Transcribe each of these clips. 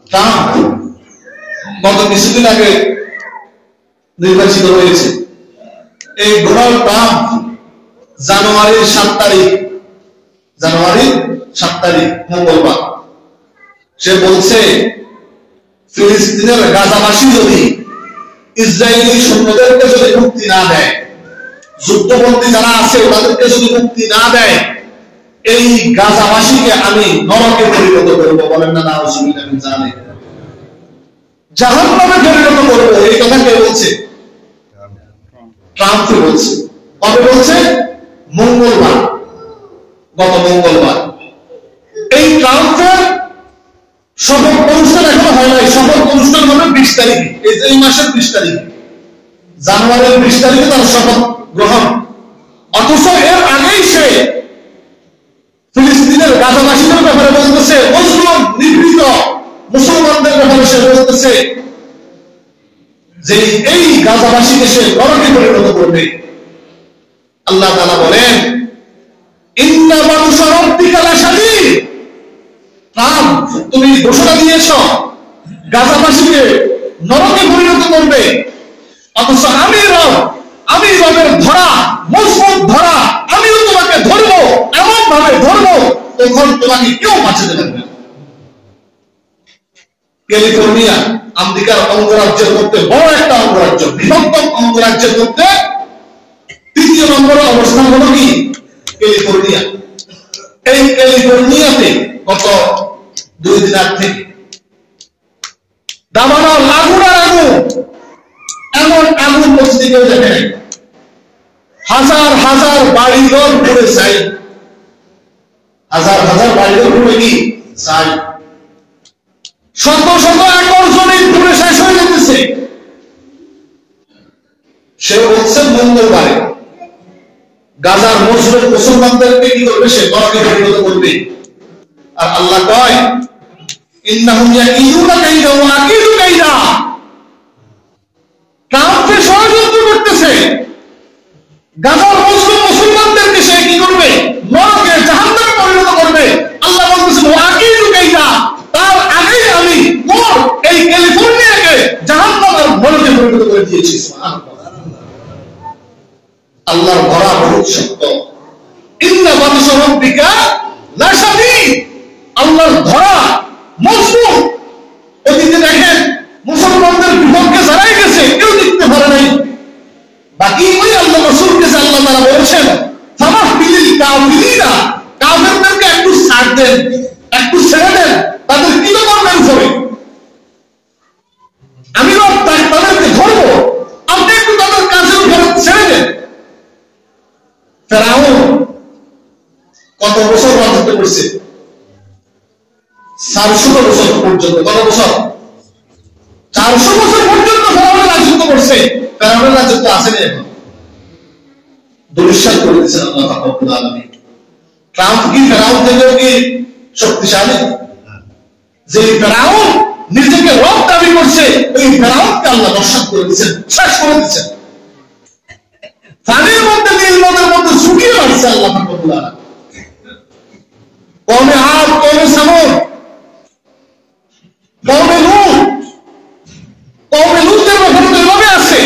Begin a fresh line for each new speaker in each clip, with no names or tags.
Trump গত কিছুদিন আগে নির্বাচিত হয়েছে। এই ডোনাল্ড ট্রাম্প জানুয়ারির 7 তারিখ মঙ্গলবার সে বলছে ফিলিস্তিনের গাজাবাসী যদি ইসরায়েলি সৈন্যদেরকে যদি মুক্তি না দেয়, যুদ্ধবন্দী যারা আছে তাদেরকে যদি মুক্তি না দেয়, এই গাজাবাসীকে আমি নরকে পরিণত করবো। বলেন না নাউজুবিল্লাহ মিন যালিক, জাহান্নামে পরিণত করবো। এই কথা কে বলছে? ট্রাম্প বলছে। কবে বলছে? মঙ্গলবার, গত মঙ্গলবার। এই ট্রাম্পের শপথ অনুষ্ঠান এখনো হয় নাই। শপথ অনুষ্ঠান হবে 20 তারিখে, এই মাসের 20 তারিখে, জানুয়ারির 20 তারিখে তার শপথ গ্রহণ। অথচ এর আগেই সে ফিলিস্তিনের গাজাবাসীদের ব্যাপারে বলতেছে, মুসলিম নিপীড়িত মুসলমানদের ব্যাপারে সে বলতেছে যে এই গাজাবাসীকে সে নরকে পরিণত করবে। আল্লাহ তাআলা বলেন, ইন্না বাতুশা রাব্বিকা লাশাদীদ। ট্রাম্প, তুমি ঘোষণা দিয়েছ গাজাবাসীকে নরকে পরিণত করবে, অথচ আমি রবের ধরা, মজবুত ধরা, আমিও তোমাকে ধরবো, এমন ভাবে ধরবো তখন তোমাকে কেউ বাঁচাতে পারবে না। ক্যালিফোর্নিয়া আমেরিকার অঙ্গরাজ্যের মধ্যে বড় একটা অঙ্গরাজ্য, বৃহত্তম অঙ্গরাজ্যের মধ্যে 3য় নম্বরে অবস্থান হলো কি? ক্যালিফোর্নিয়া। এই ক্যালিফোর্নিয়াতে গত 2 দিন আগ থেকে দাবানো লাগুনার আগুন, এমন আগুন পরিস্থিতিও দেখে নাই। হাজার হাজার বাড়িঘর পুড়ে ছাই, হাজার হাজার বাড়িঘর পুড়ে কি ছাই, শত শত একর জমি পুড়ে শেষ হয়ে যেতেছে। সে বলছে মঙ্গলবারে গাজার মুসলিম মুসলমানদেরকে কি করবে? সে নরকে পরিণত করবে। আর আল্লাহ কয়, ইন্নাহুম ইয়াকিদুনা কাইদা ওয়া আকিদু কাইদা। ট্রাম্পে ষড়যন্ত্র করতেছে, গাজার মুসলিম মুসলমানদেরকে সে কি করবে? নরকে, জাহান্নামে পরিণত করবে। আল্লাহ বলতেছেন ওয়া আকিদু কাইদা, তার আগেই আমি তোর এই ক্যালিফোর্নিয়াকে জাহান্নামের নরকে পরিণত করে দিয়েছি। সুবহানাল্লাহ। আল্লাহর ধরা বহুত শক্ত। ইন্না বাতুশা রাব্বিকা লাশাদীদ। আল্লাহর ধরা মজবুত। অতীতে দেখেন মুসলমানদের বিপক্ষে যারাই গেছে কেউ জিততে পারে নাই। বাকি ওই আল্লাহ রাসূলকে আল্লাহ তাআলা বলেছেন, ফামাহবিলিল কাফিরিনা, কাফেরদেরকে একটু ছাড় দেন, একটু ছেড়ে দেন, তাদের কি করবেন হবে? আমি রব তাদেরকে ধরবো, আপনি একটু তাদের কাছে ছেড়ে দেন। ফেরাউন কত বছর রাজত্ব করছে? 400 বছর পর্যন্ত। কত বছর? 400 বছর পর্যন্ত ফেরাউন রাজত্ব করছে। ফেরাউনের রাজত্ব আছে না এখন? দুঃসাদ করে দিয়েছেন আল্লাহ রাব্বুল আলামিন। ট্রাম্প কি ফেরাউন থেকেও কি শক্তিশালী? যে ফেরাউন নিজেকে রব দাবি করছে, ওই ফেরাউনকে আল্লাহ নস্যাৎ করে দিয়েছেন, শেষ করে দিয়েছেন। পানির মধ্যে, নীল নদের মধ্যে শুকিয়ে মারছে আল্লাহ রাব্বুল আলামিন। কওমে আদ, কওমে সামুদ, কওমে লূতের ব্যাপারে তো এভাবে আছে।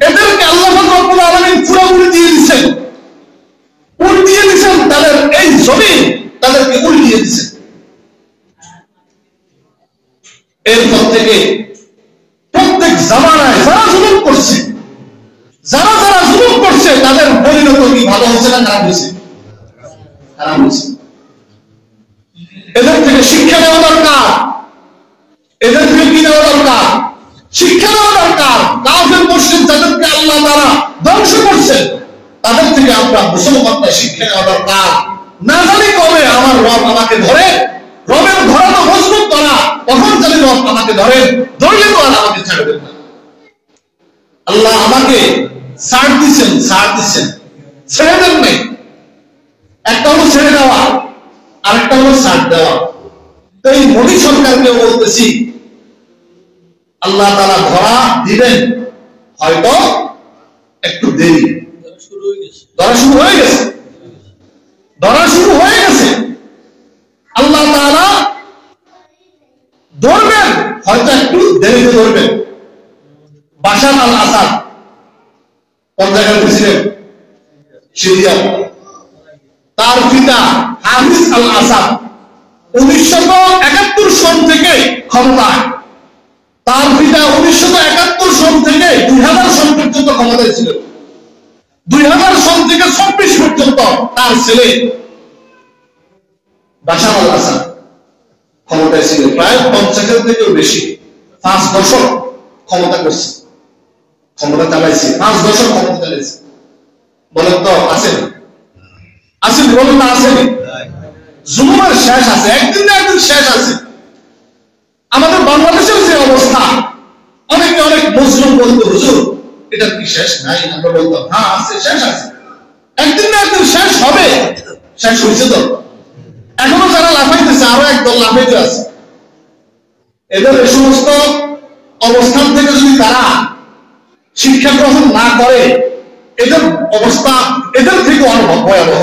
এদেরকে আল্লাহ রাব্বুল আলামিন পুরোপুরি দিয়ে দিয়েছেন, উল্টিয়ে দিয়েছেন। তাদের এই জমিন তাদেরকে উল্টিয়ে দিয়েছেন। এরপর থেকে প্রত্যেক জামানায় যারা জুলুম করছে, যারা জুলুম করছে, তাদের পরিণত কি ভালো হচ্ছে না খারাপ হয়েছে? খারাপ হয়েছে। এদের থেকে শিক্ষা নেওয়া দরকার। এদের থেকে কি নেওয়া দরকার? শিক্ষা নেওয়া দরকার। কাফের মুশরিক যাদেরকে আল্লাহ তাআলা ধ্বংস করছেন, তাদের থেকে আমরা মুসলমানরা শিক্ষা নেওয়া দরকার। না জানি কবে আমার রব আমাকে ধরে, রবের ধরা তো মজবুত করা, কখন জানি রব আমাকে ধরেন, ধরলে তো আর আমাকে ছাড়বেন না। আল্লাহ আমাকে ছাড় দিচ্ছেন, ছেড়ে দেন নাই। একটা হলো ছেড়ে দেওয়া, আরেকটা হলো ছাড় দেওয়া। তো এই মোদী সরকারকে বলতেছি, আল্লাহ তাআলা ধরা দিবেন, হয়তো একটু দেরি। ধরা শুরু হয়ে গেছে। আল্লাহ তাআলা ধরবেন, হয়তো একটু দেরিতে ধরবেন। বাশার আল আসাদ কোন জায়গায় প্রেসিডেন্ট? সিরিয়া। তার পিতা হাফিজ আল আসাদ 1971 সন থেকে ক্ষমতায়। তার পিতা 1971 সন থেকে 2000 সন পর্যন্ত ক্ষমতায় ছিল। 2000 সন থেকে 24 পর্যন্ত তার ছেলে বাশার আল আসাদ ক্ষমতায় ছিল। প্রায় 50 থেকেও বেশি, 5 দশক ক্ষমতা করছে, ক্ষমতা চালাইছে, 5 দশক ক্ষমতা চালাইছে। বলেন তো আছেন? আসেন, বলেন না আসেন? জুলুমের শেষ আছে, একদিন না একদিন শেষ আছে। আমাদের বাংলাদেশের যে অবস্থা, অনেকে অনেক মুসলিম বলতো হুজুর এটা কি শেষ নাই? আমরা বলতাম হ্যাঁ আছে, শেষ আছে, একদিন না একদিন শেষ হবে। শেষ হয়েছে তো, এখনো যারা লাফাইতেছে আরো একদল লাফাইতে আছে। এদের এই সমস্ত অবস্থান থেকে যদি তারা শিক্ষা গ্রহণ না করে, এদের অবস্থা এদের থেকে অনেক ভয়াবহ।